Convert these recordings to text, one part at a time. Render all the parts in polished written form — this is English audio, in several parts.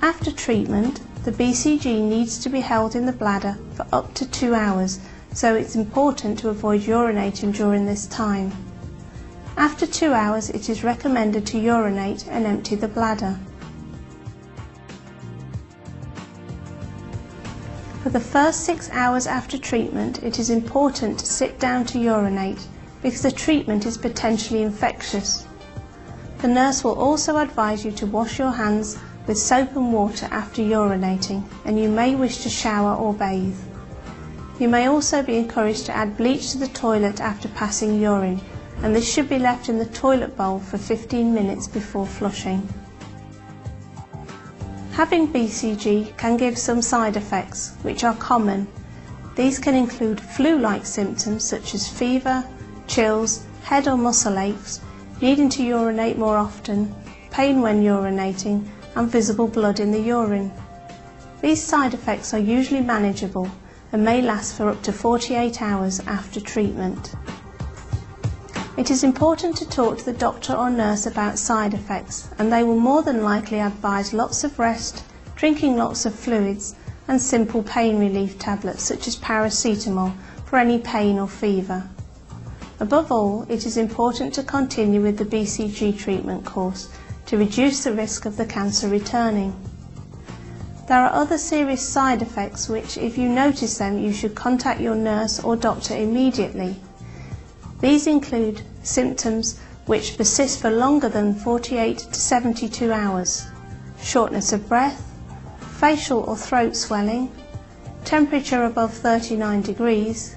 After treatment, the BCG needs to be held in the bladder for up to 2 hours, so it's important to avoid urinating during this time. After 2 hours, it is recommended to urinate and empty the bladder. For the first 6 hours after treatment, it is important to sit down to urinate because the treatment is potentially infectious. The nurse will also advise you to wash your hands with soap and water after urinating, and you may wish to shower or bathe. You may also be encouraged to add bleach to the toilet after passing urine, and this should be left in the toilet bowl for 15 minutes before flushing. Having BCG can give some side effects, which are common. These can include flu-like symptoms such as fever, chills, head or muscle aches, needing to urinate more often, pain when urinating, and visible blood in the urine. These side effects are usually manageable and may last for up to 48 hours after treatment. It is important to talk to the doctor or nurse about side effects, and they will more than likely advise lots of rest, drinking lots of fluids, and simple pain relief tablets such as paracetamol for any pain or fever. Above all, it is important to continue with the BCG treatment course to reduce the risk of the cancer returning. There are other serious side effects which, if you notice them, you should contact your nurse or doctor immediately. These include symptoms which persist for longer than 48 to 72 hours, shortness of breath, facial or throat swelling, temperature above 39 degrees,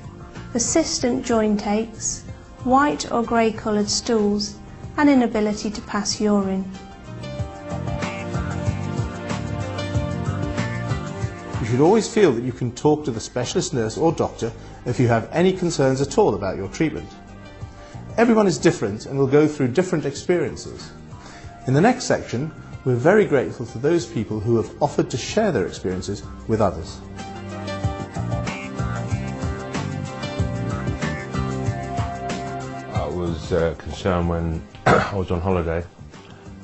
persistent joint aches, white or grey coloured stools, and inability to pass urine. You should always feel that you can talk to the specialist nurse or doctor if you have any concerns at all about your treatment. Everyone is different and will go through different experiences. In the next section, we're very grateful to those people who have offered to share their experiences with others. I was concerned when I was on holiday.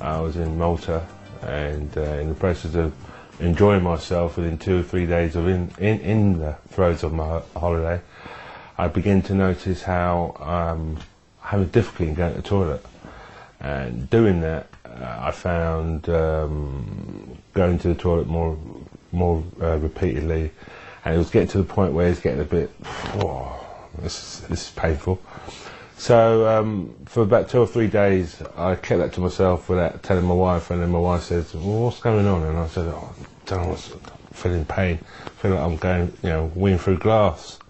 I was in Malta, and in the process of enjoying myself within 2 or 3 days of in the throes of my holiday, I began to notice how I'm having difficulty in going to the toilet. And doing that, I found going to the toilet more repeatedly, and it was getting to the point where it's getting a bit, this is painful. So for about 2 or 3 days, I kept that to myself without telling my wife, and then my wife says, "Well, what's going on?" And I said, "Oh, I don't know, I'm feeling pain. I feel like I'm going, weeing through glass."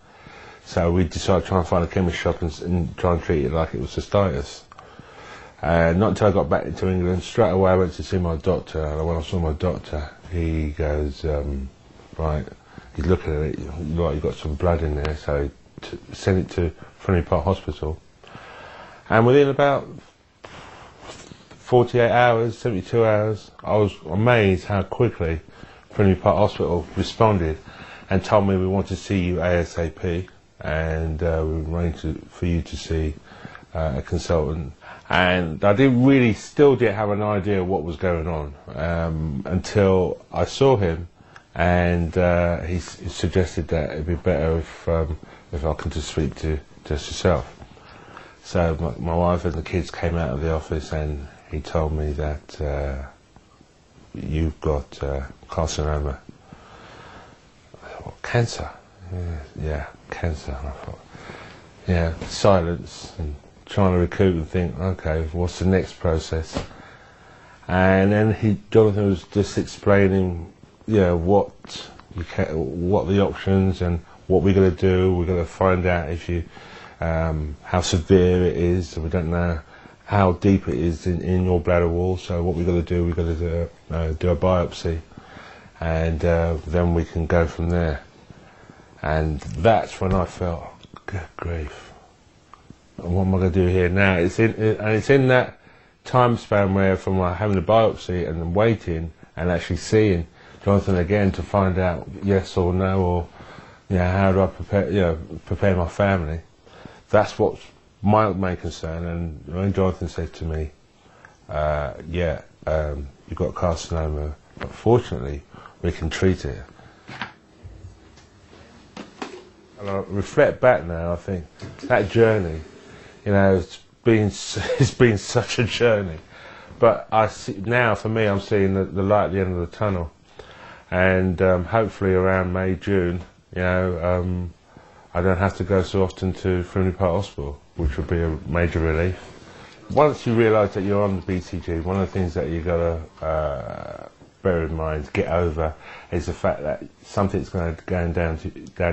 So we decided to try and find a chemist shop and try and treat it like it was cystitis. Not until I got back into England, straight away I went to see my doctor, and when I saw my doctor, he goes, right, he's looking at it, like, you've got some blood in there, so send it to Frimley Park Hospital. And within about 48 hours, 72 hours, I was amazed how quickly Frimley Park Hospital responded and told me, "We want to see you ASAP, and we arranged for you to see a consultant." And I still didn't have an idea of what was going on until I saw him, and he suggested that it'd be better if I could just speak to just yourself. So my wife and the kids came out of the office, and he told me that you've got carcinoma. I thought, cancer? Yeah, cancer. And I thought, yeah, silence and trying to recoup and think, okay, what's the next process? And then Jonathan was just explaining, what the options and what we're going to do. We're going to find out if you how severe it is. We don't know how deep it is in your bladder wall. So what we're going to do, we're going to do a biopsy, and then we can go from there. And that's when I felt, good grief, what am I going to do here now? It's in that time span where from having the biopsy and then waiting and actually seeing Jonathan again to find out yes or no, or how do I prepare my family. That's what's my main concern. And when Jonathan said to me, you've got carcinoma, but fortunately we can treat it. And I reflect back now, I think that journey, you know, it's been such a journey. But I see, now for me, I'm seeing the light at the end of the tunnel. And hopefully around May, June, you know, I don't have to go so often to Frimley Park Hospital, which would be a major relief. Once you realise that you're on the BCG, one of the things that you've got to bear in mind, get over, is the fact that something's going down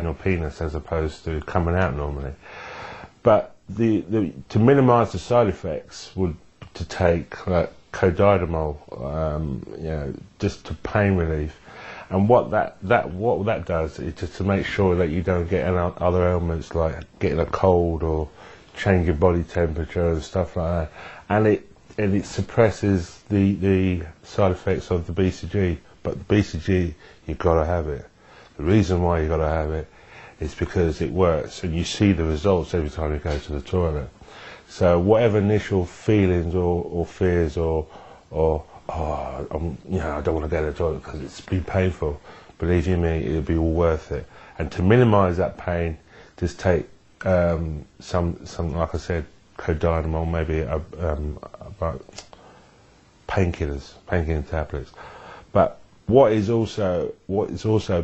your penis as opposed to coming out normally. But to minimise the side effects would to take like codidamol, you know, just to pain relief. And what that does is just to make sure that you don't get any other ailments like getting a cold or change your body temperature and stuff like that. And it suppresses the side effects of the BCG. But the BCG, you've got to have it. The reason why you've got to have it is because it works, and you see the results every time you go to the toilet. So whatever initial feelings or fears or you know, I don't want to go to the toilet because it's been painful, believe you me, it'll be all worth it. And to minimise that pain, just take some like I said, codidamol, maybe about painkilling tablets. But what is also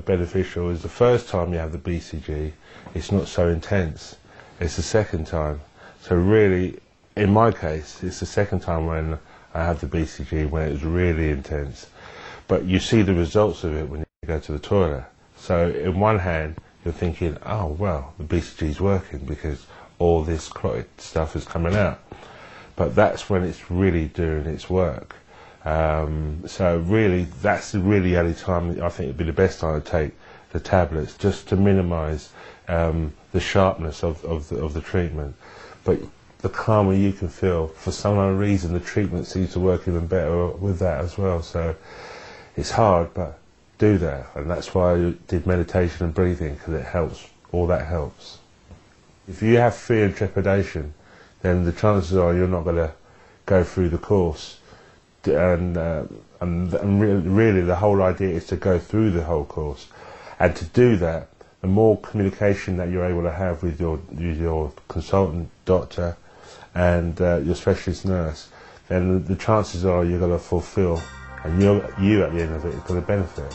beneficial is the first time you have the BCG, it's not so intense. It's the second time. So really, in my case, it's the second time when I have the BCG, when it was really intense. But you see the results of it when you go to the toilet. So in one hand, you're thinking, oh well, the BCG is working because all this clotted stuff is coming out. But that's when it's really doing its work. So really, that's the only time I think it'd be the best time to take the tablets, just to minimise the sharpness of the treatment. But the calmer you can feel, for some other reason, the treatment seems to work even better with that as well. So it's hard, but do that, and that's why I did meditation and breathing, because it helps. All that helps. If you have fear and trepidation, then the chances are you're not going to go through the course. And really, the whole idea is to go through the whole course, and to do that, the more communication that you're able to have with your consultant doctor and your specialist nurse, then the chances are you're going to fulfil, and you at the end of it is going to benefit.